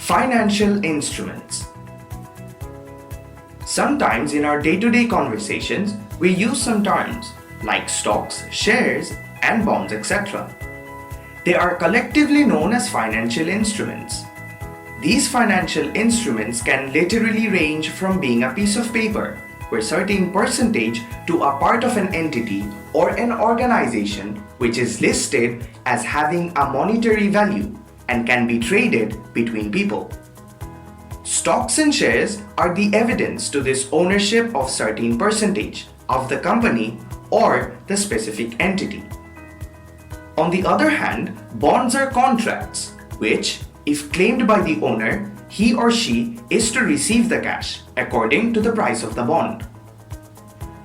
Financial instruments. Sometimes in our day-to-day conversations, we use some terms like stocks, shares, and bonds, etc. They are collectively known as financial instruments. These financial instruments can literally range from being a piece of paper, where certain percentage to a part of an entity or an organization which is listed as having a monetary value and can be traded between people. Stocks and shares are the evidence to this ownership of certain percentage of the company or the specific entity. On the other hand, bonds are contracts which, if claimed by the owner, he or she is to receive the cash according to the price of the bond.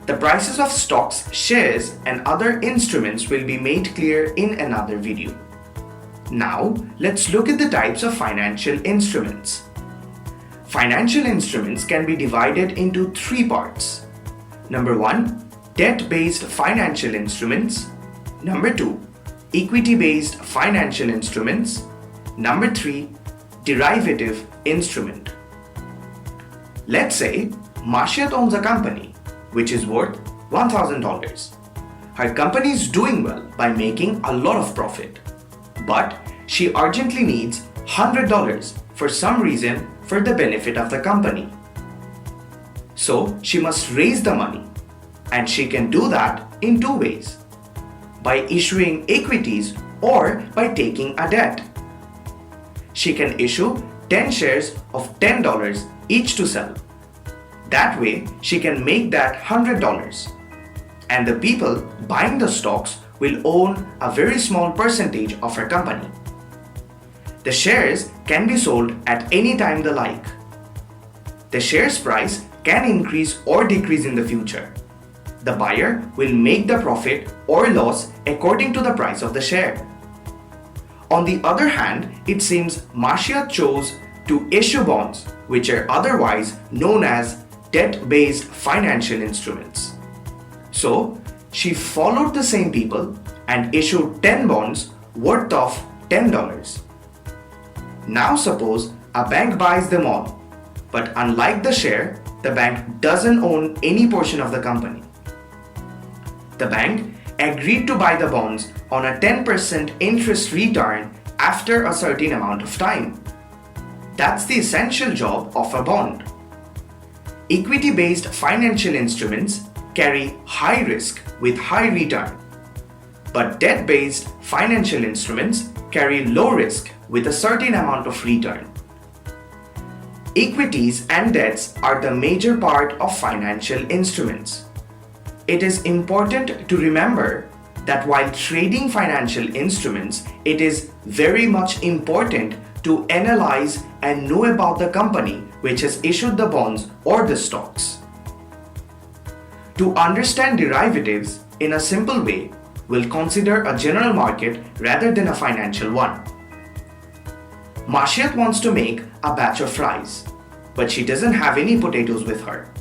The prices of stocks, shares, and other instruments will be made clear in another video. Now, let's look at the types of financial instruments. Financial instruments can be divided into three parts. Number 1, debt-based financial instruments. Number 2, equity-based financial instruments. Number 3, derivative instrument. Let's say Mashiat owns a company which is worth $1,000. Her company is doing well by making a lot of profit, but she urgently needs $100 for some reason for the benefit of the company. So she must raise the money, and she can do that in two ways: by issuing equities or by taking a debt. She can issue 10 shares of $10 each to sell. That way, she can make that $100, and the people buying the stocks will own a very small percentage of her company. The shares can be sold at any time they like. The shares price can increase or decrease in the future. The buyer will make the profit or loss according to the price of the share. On the other hand, it seems Mashiat chose to issue bonds, which are otherwise known as debt-based financial instruments. So, she followed the same people and issued 10 bonds worth of $10. Now suppose a bank buys them all, but unlike the share, the bank doesn't own any portion of the company. The bank agreed to buy the bonds on a 10% interest return after a certain amount of time. That's the essential job of a bond. Equity-based financial instruments carry high risk with high return, but debt-based financial instruments carry low risk with a certain amount of return. Equities and debts are the major part of financial instruments. It is important to remember that while trading financial instruments, it is very much important to analyze and know about the company which has issued the bonds or the stocks. To understand derivatives in a simple way, we'll consider a general market rather than a financial one. Mashiat wants to make a batch of fries, but she doesn't have any potatoes with her.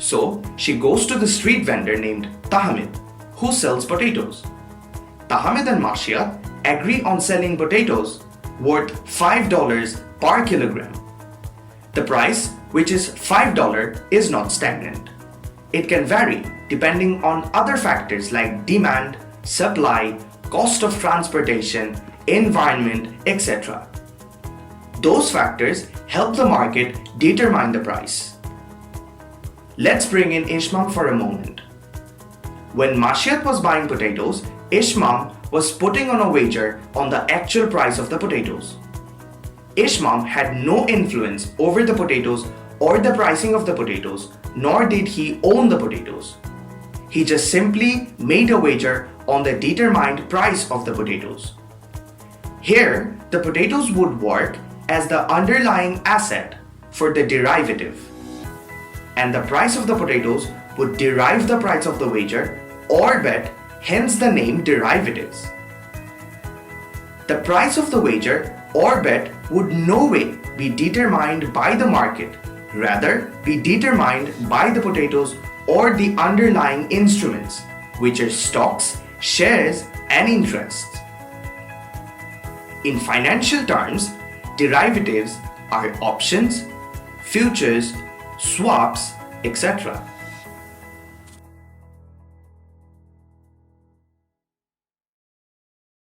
So she goes to the street vendor named Ahmed, who sells potatoes. Ahmed and Mashiat agree on selling potatoes worth $5 per kilogram. The price, which is $5, is not stagnant. It can vary depending on other factors like demand, supply, cost of transportation, environment, etc. Those factors help the market determine the price. Let's bring in Ishmam for a moment. When Mashiat was buying potatoes, Ishmam was putting on a wager on the actual price of the potatoes. Ishmam had no influence over the potatoes or the pricing of the potatoes, nor did he own the potatoes. He just simply made a wager on the determined price of the potatoes. Here, the potatoes would work as the underlying asset for the derivative, and the price of the potatoes would derive the price of the wager or bet, hence the name derivatives. The price of the wager or bet would no way be determined by the market, rather be determined by the potatoes or the underlying instruments, which are stocks, shares, and interests. In financial terms, derivatives are options, futures, swaps, etc.